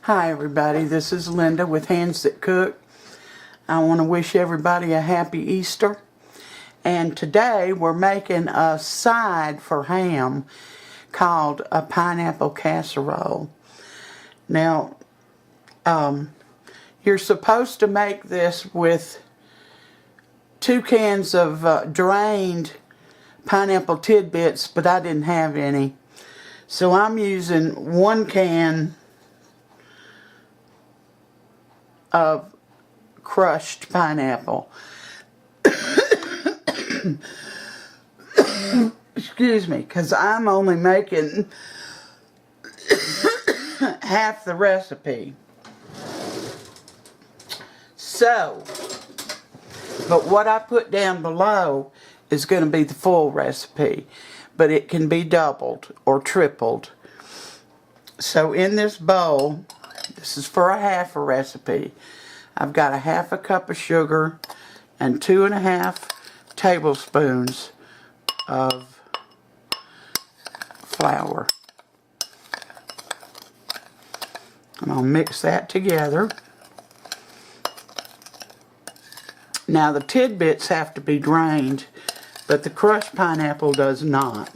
Hi everybody, this is Linda with Handsthatcook. I want to wish everybody a happy Easter. And today we're making a side for ham called a pineapple casserole. Now, you're supposed to make this with 2 cans of drained pineapple tidbits, but I didn't have any. So I'm using 1 can of crushed pineapple. Excuse me, because I'm only making half the recipe. So, but what I put down below is going to be the full recipe, but it can be doubled or tripled. So in this bowl, this is for a half a recipe, I've got a half a cup of sugar and 2.5 tablespoons of flour. And I'll mix that together. Now the tidbits have to be drained, but the crushed pineapple does not.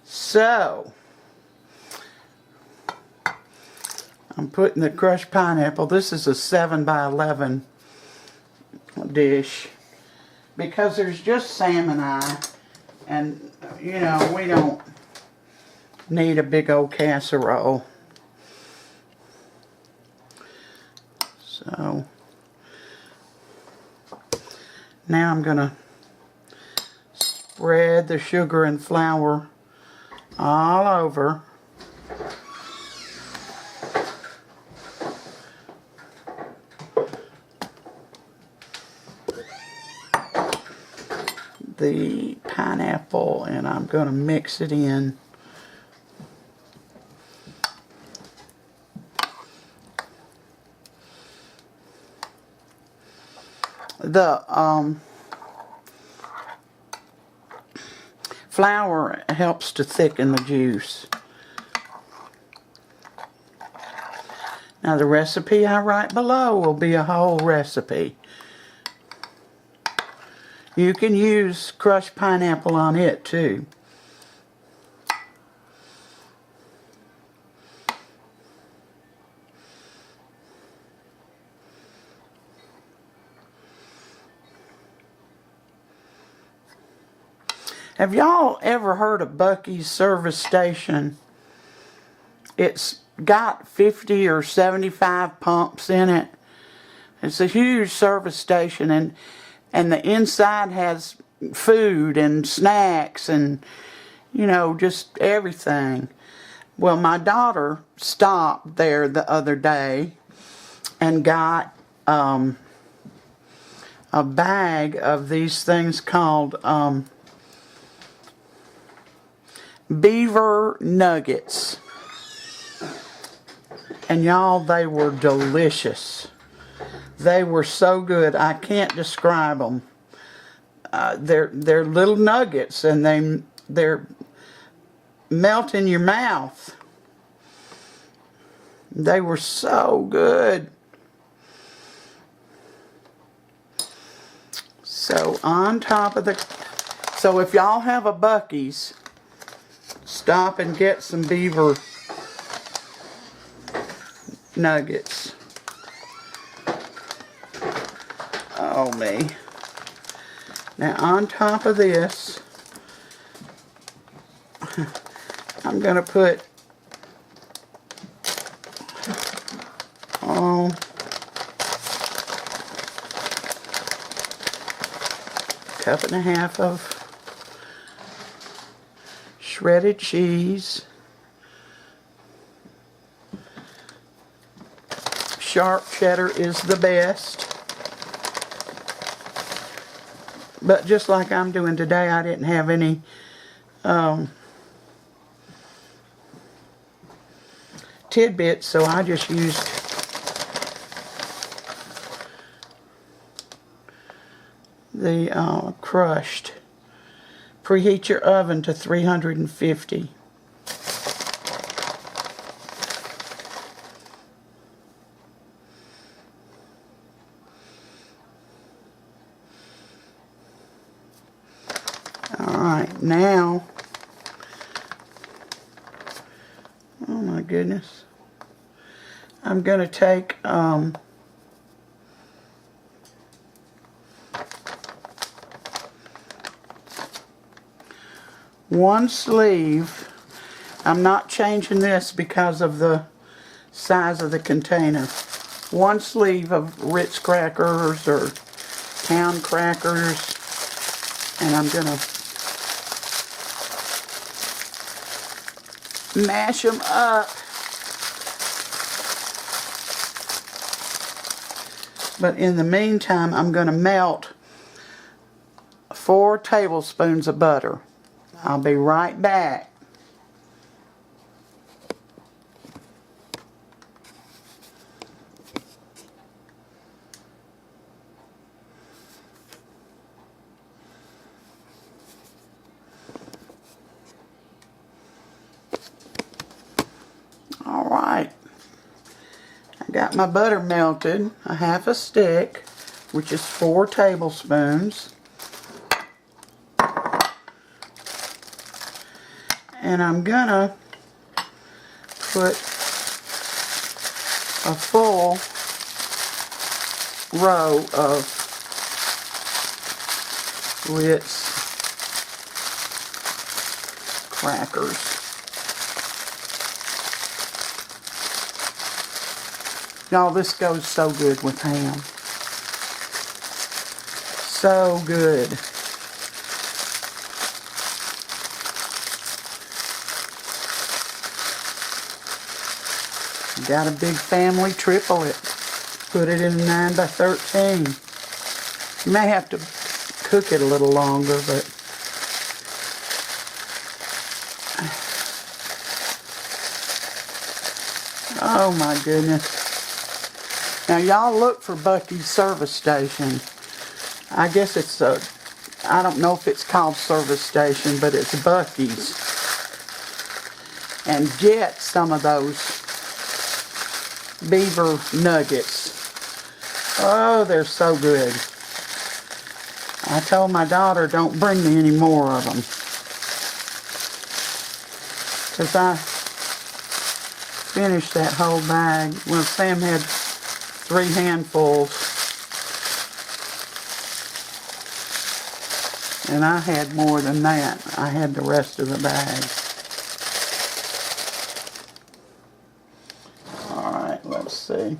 So, I'm putting the crushed pineapple. This is a 7 by 11 dish because there's just Sam and I, and you know, we don't need a big old casserole. So now I'm gonna spread the sugar and flour all over. The pineapple, and I'm going to mix it in. The flour helps to thicken the juice. Now the recipe I write below will be a whole recipe. You can use crushed pineapple on it too. Have y'all ever heard of Buc-ee's service station? It's got 50 or 75 pumps in it. It's a huge service station, and the inside has food and snacks and, you know, just everything. Well, my daughter stopped there the other day and got a bag of these things called beaver nuggets. And y'all, they were delicious. They were so good, I can't describe them. They're little nuggets, and they're melt in your mouth. They were so good. So on top of so if y'all have a Buc-ee's, stop and get some beaver nuggets. Oh me. Now on top of this, I'm going to put a cup and a half of shredded cheese, sharp cheddar is the best. But just like I'm doing today, I didn't have any tidbits, so I just used the crushed. Preheat your oven to 350. Now, oh my goodness, I'm going to take one sleeve. I'm not changing this because of the size of the container. One sleeve of Ritz crackers or town crackers, and I'm going to mash them up. But in the meantime, I'm going to melt 4 tablespoons of butter. I'll be right back. All right. I got my butter melted, a half a stick, which is 4 tablespoons. And I'm gonna put a full row of Ritz crackers. Y'all, this goes so good with ham. So good. Got a big family, triple it. Put it in a 9 by 13. You may have to cook it a little longer, but oh my goodness. Now y'all look for Buc-ee's service station. I guess it's a, I don't know if it's called service station, but it's Buc-ee's. And get some of those beaver nuggets. Oh, they're so good. I told my daughter don't bring me any more of them, because I finished that whole bag. Well, Sam had 3 handfuls, and I had more than that. I had the rest of the bag. Alright, let's see.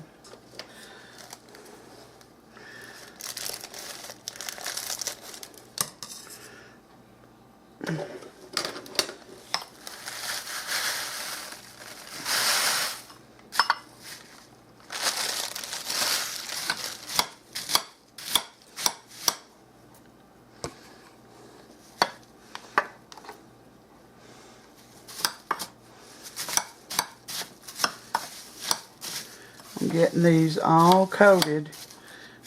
I'm getting these all coated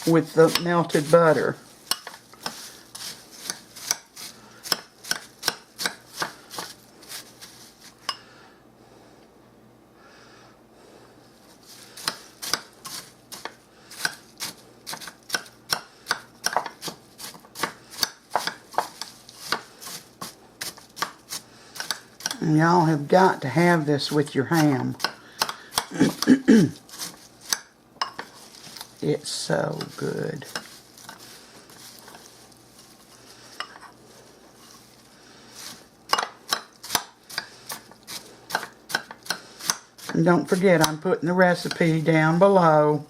with the melted butter. And y'all have got to have this with your ham. It's so good. And don't forget, I'm putting the recipe down below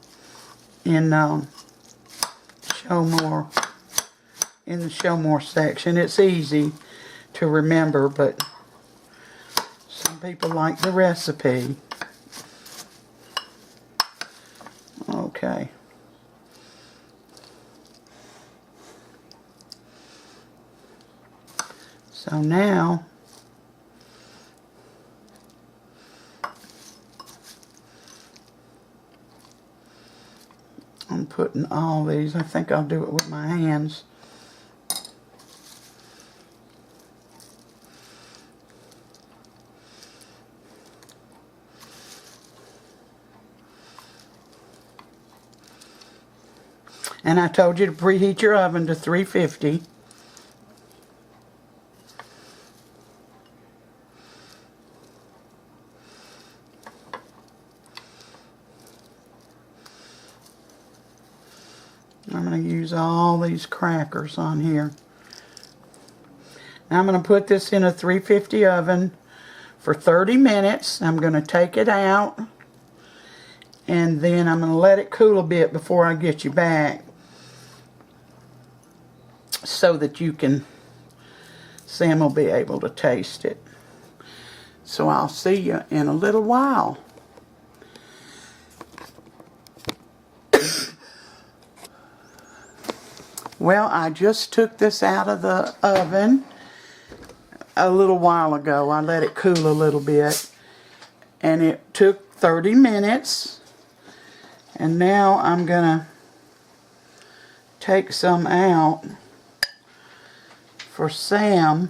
in show more, in the show more section. It's easy to remember, but some people like the recipe. Okay. So now I'm putting all these. I think I'll do it with my hands. And I told you to preheat your oven to 350. I'm going to use all these crackers on here. Now I'm going to put this in a 350 oven for 30 minutes. I'm going to take it out, and then I'm going to let it cool a bit before I get you back, so that Sam will be able to taste it. So I'll see you in a little while. Well, I just took this out of the oven a little while ago. I let it cool a little bit, and it took 30 minutes. And now I'm gonna take some out for Sam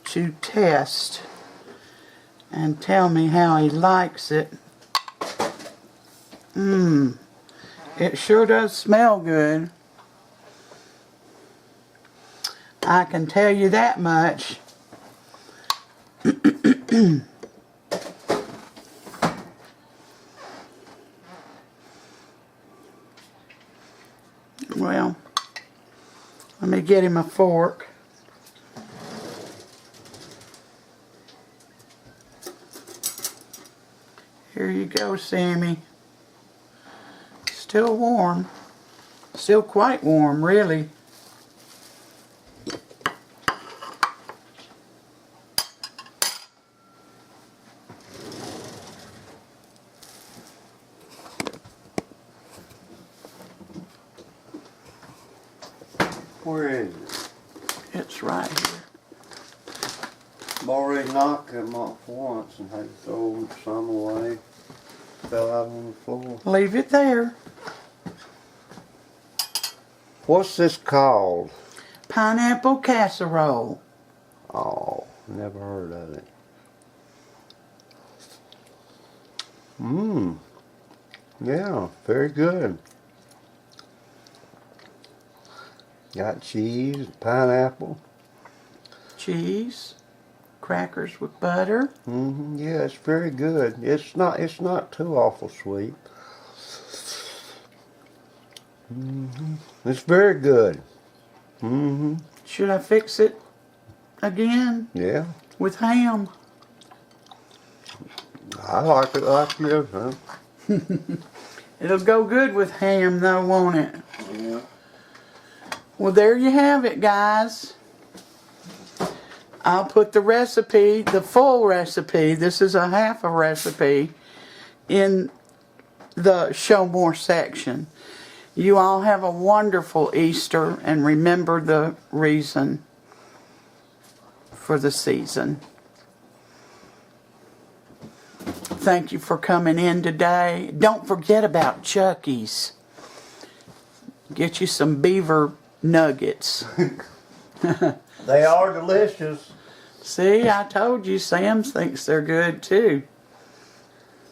to test and tell me how he likes it. It sure does smell good. I can tell you that much. Well, let me get him a fork. Here you go, Sammy. Still warm. Still quite warm, really. Where is it? It's right here. I've already knocked them off once and had to throw some away. Fell out on the floor. Leave it there. What's this called? Pineapple casserole. Oh, never heard of it. Yeah, very good. Got cheese, pineapple. Cheese, crackers with butter. Yeah, it's very good. It's not too awful sweet. It's very good. Should I fix it again? Yeah. With ham? I like it like this, huh? It'll go good with ham though, won't it? Yeah. Well, there you have it, guys. I'll put the recipe, the full recipe, this is a half a recipe, in the show more section. You all have a wonderful Easter, and remember the reason for the season. Thank you for coming in today. Don't forget about Chucky's. Get you some beaver nuggets. They are delicious. See, I told you, Sam thinks they're good too.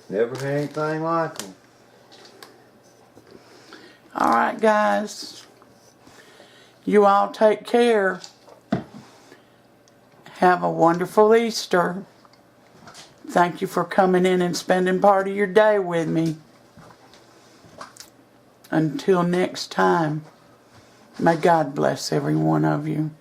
Never had anything like them. Alright, guys. You all take care. Have a wonderful Easter. Thank you for coming in and spending part of your day with me. Until next time, may God bless every one of you.